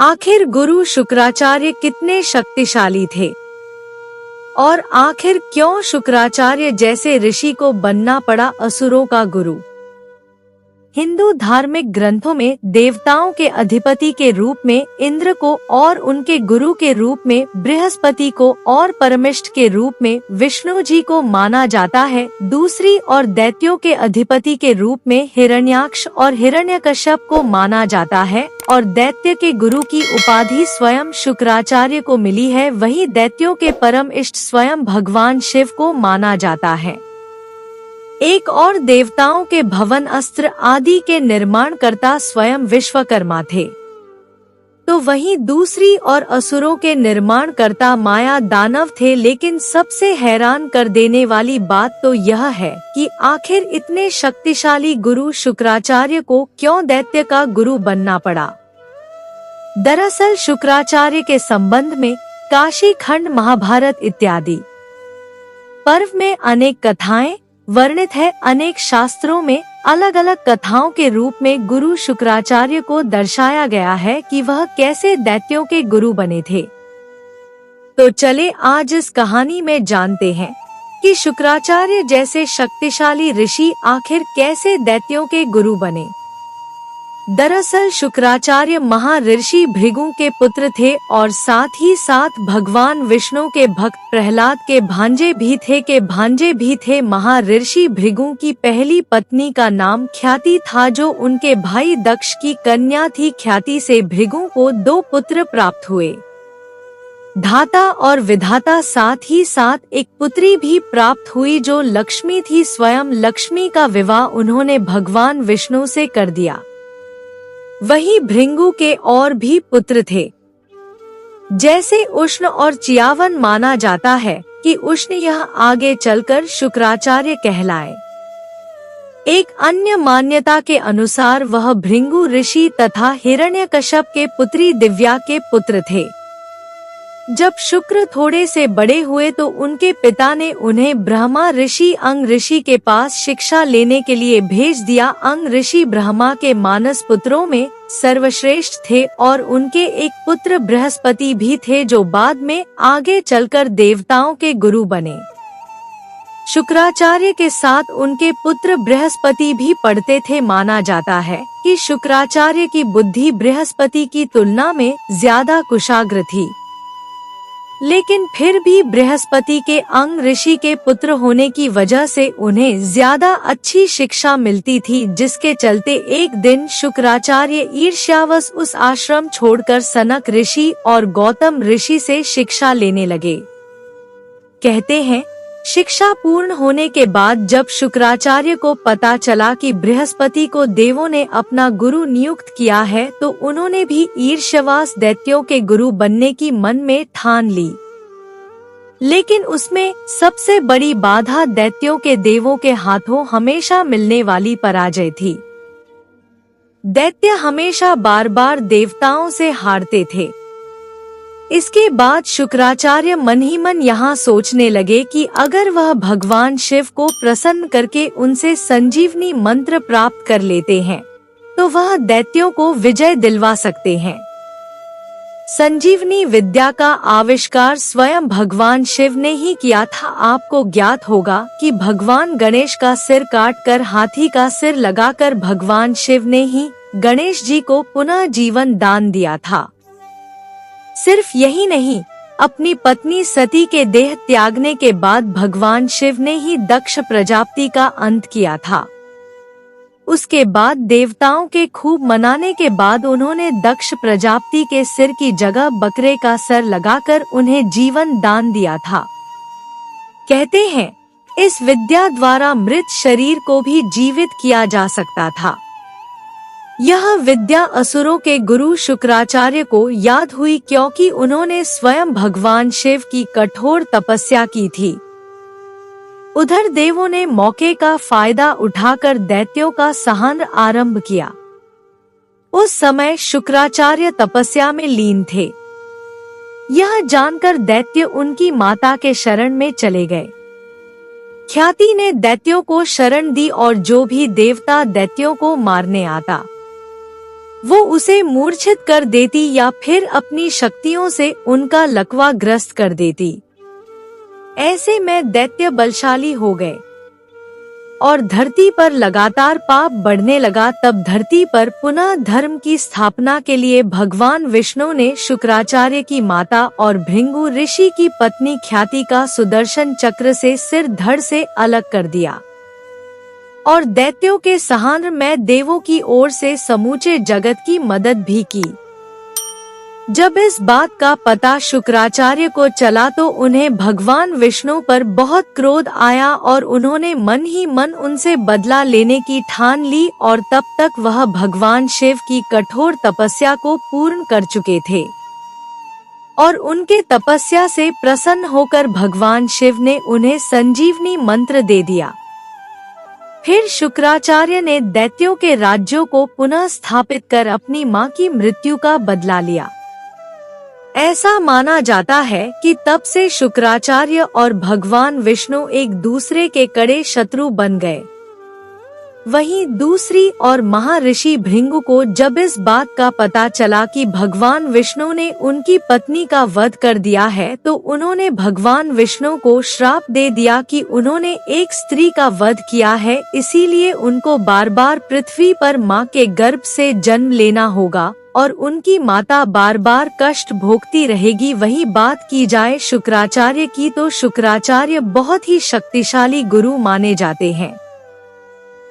आखिर गुरु शुक्राचार्य कितने शक्तिशाली थे और आखिर क्यों शुक्राचार्य जैसे ऋषि को बनना पड़ा असुरों का गुरु। हिंदू धार्मिक ग्रंथों में देवताओं के अधिपति के रूप में इंद्र को और उनके गुरु के रूप में बृहस्पति को और परमिष्ठ के रूप में विष्णु जी को माना जाता है। दूसरी और दैत्यों के अधिपति के रूप में हिरण्याक्ष और हिरण्यकश्यप को माना जाता है और दैत्य के गुरु की उपाधि स्वयं शुक्राचार्य को मिली है। वहीं दैत्यों के परम इष्ट स्वयं भगवान शिव को माना जाता है। एक और देवताओं के भवन अस्त्र आदि के निर्माणकर्ता स्वयं विश्वकर्मा थे, तो वहीं दूसरी और असुरों के निर्माणकर्ता माया दानव थे। लेकिन सबसे हैरान कर देने वाली बात तो यह है कि आखिर इतने शक्तिशाली गुरु शुक्राचार्य को क्यों दैत्य का गुरु बनना पड़ा। दरअसल शुक्राचार्य के संबंध में काशी खंड, महाभारत इत्यादि पर्व में अनेक कथाएं वर्णित है। अनेक शास्त्रों में अलग अलग कथाओं के रूप में गुरु शुक्राचार्य को दर्शाया गया है कि वह कैसे दैत्यों के गुरु बने थे। तो चले आज इस कहानी में जानते हैं कि शुक्राचार्य जैसे शक्तिशाली ऋषि आखिर कैसे दैत्यों के गुरु बने। दरअसल शुक्राचार्य महर्षि भृगु के पुत्र थे और साथ ही साथ भगवान विष्णु के भक्त प्रहलाद के भांजे भी थे। महर्षि भृगु की पहली पत्नी का नाम ख्याति था, जो उनके भाई दक्ष की कन्या थी। ख्याति से भृगु को 2 पुत्र प्राप्त हुए, धाता और विधाता। साथ ही साथ एक पुत्री भी प्राप्त हुई जो लक्ष्मी थी। स्वयं लक्ष्मी का विवाह उन्होंने भगवान विष्णु से कर दिया। वहीं भृगु के और भी पुत्र थे, जैसे उष्ण और चियावन। माना जाता है कि उष्ण यह आगे चलकर शुक्राचार्य कहलाए। एक अन्य मान्यता के अनुसार वह भृगु ऋषि तथा हिरण्यकश्यप के पुत्री दिव्या के पुत्र थे। जब शुक्र थोड़े से बड़े हुए तो उनके पिता ने उन्हें ब्रह्मा ऋषि अंग ऋषि के पास शिक्षा लेने के लिए भेज दिया। अंग ऋषि ब्रह्मा के मानस पुत्रों में सर्वश्रेष्ठ थे और उनके एक पुत्र बृहस्पति भी थे, जो बाद में आगे चलकर देवताओं के गुरु बने। शुक्राचार्य के साथ उनके पुत्र बृहस्पति भी पढ़ते थे। माना जाता है कि शुक्राचार्य की बुद्धि बृहस्पति की तुलना में ज्यादा कुशाग्र थी, लेकिन फिर भी बृहस्पति के अंग ऋषि के पुत्र होने की वजह से उन्हें ज्यादा अच्छी शिक्षा मिलती थी, जिसके चलते एक दिन शुक्राचार्य ईर्ष्यावश उस आश्रम छोड़कर सनक ऋषि और गौतम ऋषि से शिक्षा लेने लगे। कहते हैं, शिक्षा पूर्ण होने के बाद जब शुक्राचार्य को पता चला कि बृहस्पति को देवों ने अपना गुरु नियुक्त किया है, तो उन्होंने भी ईर्ष्यावश दैत्यों के गुरु बनने की मन में ठान ली। लेकिन उसमें सबसे बड़ी बाधा दैत्यों के देवों के हाथों हमेशा मिलने वाली पराजय थी। दैत्य हमेशा बार बार देवताओं से हारते थे। इसके बाद शुक्राचार्य मन ही मन यहाँ सोचने लगे कि अगर वह भगवान शिव को प्रसन्न करके उनसे संजीवनी मंत्र प्राप्त कर लेते हैं, तो वह दैत्यों को विजय दिलवा सकते हैं। संजीवनी विद्या का आविष्कार स्वयं भगवान शिव ने ही किया था। आपको ज्ञात होगा कि भगवान गणेश का सिर काटकर हाथी का सिर लगाकर भगवान शिव ने ही गणेश जी को पुनः जीवन दान दिया था। सिर्फ यही नहीं, अपनी पत्नी सती के देह त्यागने के बाद भगवान शिव ने ही दक्ष प्रजापति का अंत किया था। उसके बाद देवताओं के खूब मनाने के बाद उन्होंने दक्ष प्रजापति के सिर की जगह बकरे का सर लगाकर उन्हें जीवन दान दिया था। कहते हैं, इस विद्या द्वारा मृत शरीर को भी जीवित किया जा सकता था। यह विद्या असुरों के गुरु शुक्राचार्य को याद हुई, क्योंकि उन्होंने स्वयं भगवान शिव की कठोर तपस्या की थी। उधर देवों ने मौके का फायदा उठाकर दैत्यों का संहार आरंभ किया। उस समय शुक्राचार्य तपस्या में लीन थे। यह जानकर दैत्य उनकी माता के शरण में चले गए। ख्याति ने दैत्यों को शरण दी और जो भी देवता दैत्यों को मारने आता, वो उसे मूर्छित कर देती या फिर अपनी शक्तियों से उनका लकवा ग्रस्त कर देती। ऐसे में दैत्य बलशाली हो गए और धरती पर लगातार पाप बढ़ने लगा। तब धरती पर पुनः धर्म की स्थापना के लिए भगवान विष्णु ने शुक्राचार्य की माता और भृंगु ऋषि की पत्नी ख्याति का सुदर्शन चक्र से सिर धड़ से अलग कर दिया और दैत्यों के सहार में देवों की ओर से समूचे जगत की मदद भी की। जब इस बात का पता शुक्राचार्य को चला तो उन्हें भगवान विष्णु पर बहुत क्रोध आया और उन्होंने मन ही मन उनसे बदला लेने की ठान ली और तब तक वह भगवान शिव की कठोर तपस्या को पूर्ण कर चुके थे और उनके तपस्या से प्रसन्न होकर भगवान शिव ने उन्हें संजीवनी मंत्र दे दिया। फिर शुक्राचार्य ने दैत्यों के राज्यों को पुनः स्थापित कर अपनी मां की मृत्यु का बदला लिया। ऐसा माना जाता है कि तब से शुक्राचार्य और भगवान विष्णु एक दूसरे के कड़े शत्रु बन गए। वहीं दूसरी और महर्षि भृंगु को जब इस बात का पता चला कि भगवान विष्णु ने उनकी पत्नी का वध कर दिया है तो उन्होंने भगवान विष्णु को श्राप दे दिया कि उन्होंने एक स्त्री का वध किया है, इसीलिए उनको बार बार पृथ्वी पर मां के गर्भ से जन्म लेना होगा और उनकी माता बार बार कष्ट भोगती रहेगी। वही बात की जाए शुक्राचार्य की तो शुक्राचार्य बहुत ही शक्तिशाली गुरु माने जाते हैं।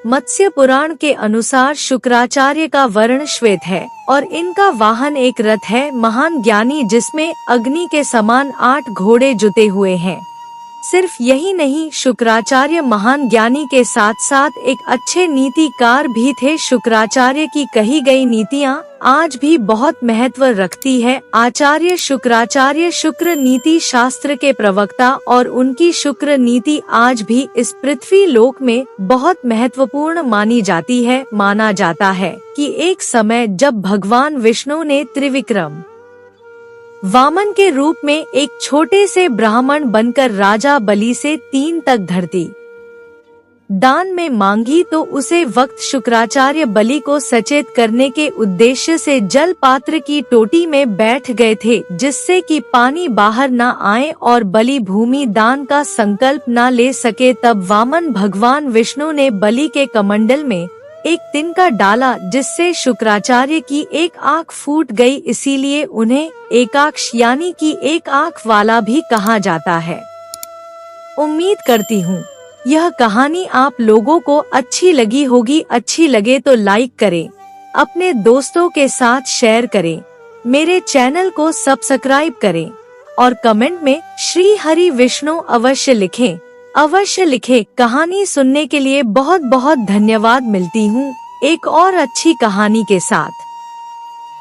मत्स्य पुराण के अनुसार शुक्राचार्य का वर्ण श्वेत है और इनका वाहन एक रथ है महान ज्ञानी जिसमें अग्नि के समान 8 घोड़े जुते हुए हैं। सिर्फ यही नहीं, शुक्राचार्य महान ज्ञानी के साथ साथ एक अच्छे नीतिकार भी थे। शुक्राचार्य की कही गई नीतियाँ आज भी बहुत महत्व रखती है। आचार्य शुक्राचार्य शुक्र नीति शास्त्र के प्रवक्ता और उनकी शुक्र नीति आज भी इस पृथ्वी लोक में बहुत महत्वपूर्ण मानी जाती है। माना जाता है कि एक समय जब भगवान विष्णु ने त्रिविक्रम वामन के रूप में एक छोटे से ब्राह्मण बनकर राजा बलि से 3 तक धरती दान में मांगी तो उसे वक्त शुक्राचार्य बलि को सचेत करने के उद्देश्य से जल पात्र की टोटी में बैठ गए थे, जिससे कि पानी बाहर न आए और बलि भूमि दान का संकल्प न ले सके। तब वामन भगवान विष्णु ने बलि के कमंडल में एक तिनका डाला जिससे शुक्राचार्य की एक आँख फूट गई, इसीलिए उन्हें एकाक्ष यानी कि एक आँख वाला भी कहा जाता है। उम्मीद करती हूँ यह कहानी आप लोगों को अच्छी लगी होगी। अच्छी लगे तो लाइक करें, अपने दोस्तों के साथ शेयर करें, मेरे चैनल को सब्सक्राइब करें और कमेंट में श्री हरि विष्णु अवश्य लिखें। अवश्य लिखें। कहानी सुनने के लिए बहुत बहुत धन्यवाद। मिलती हूँ एक और अच्छी कहानी के साथ।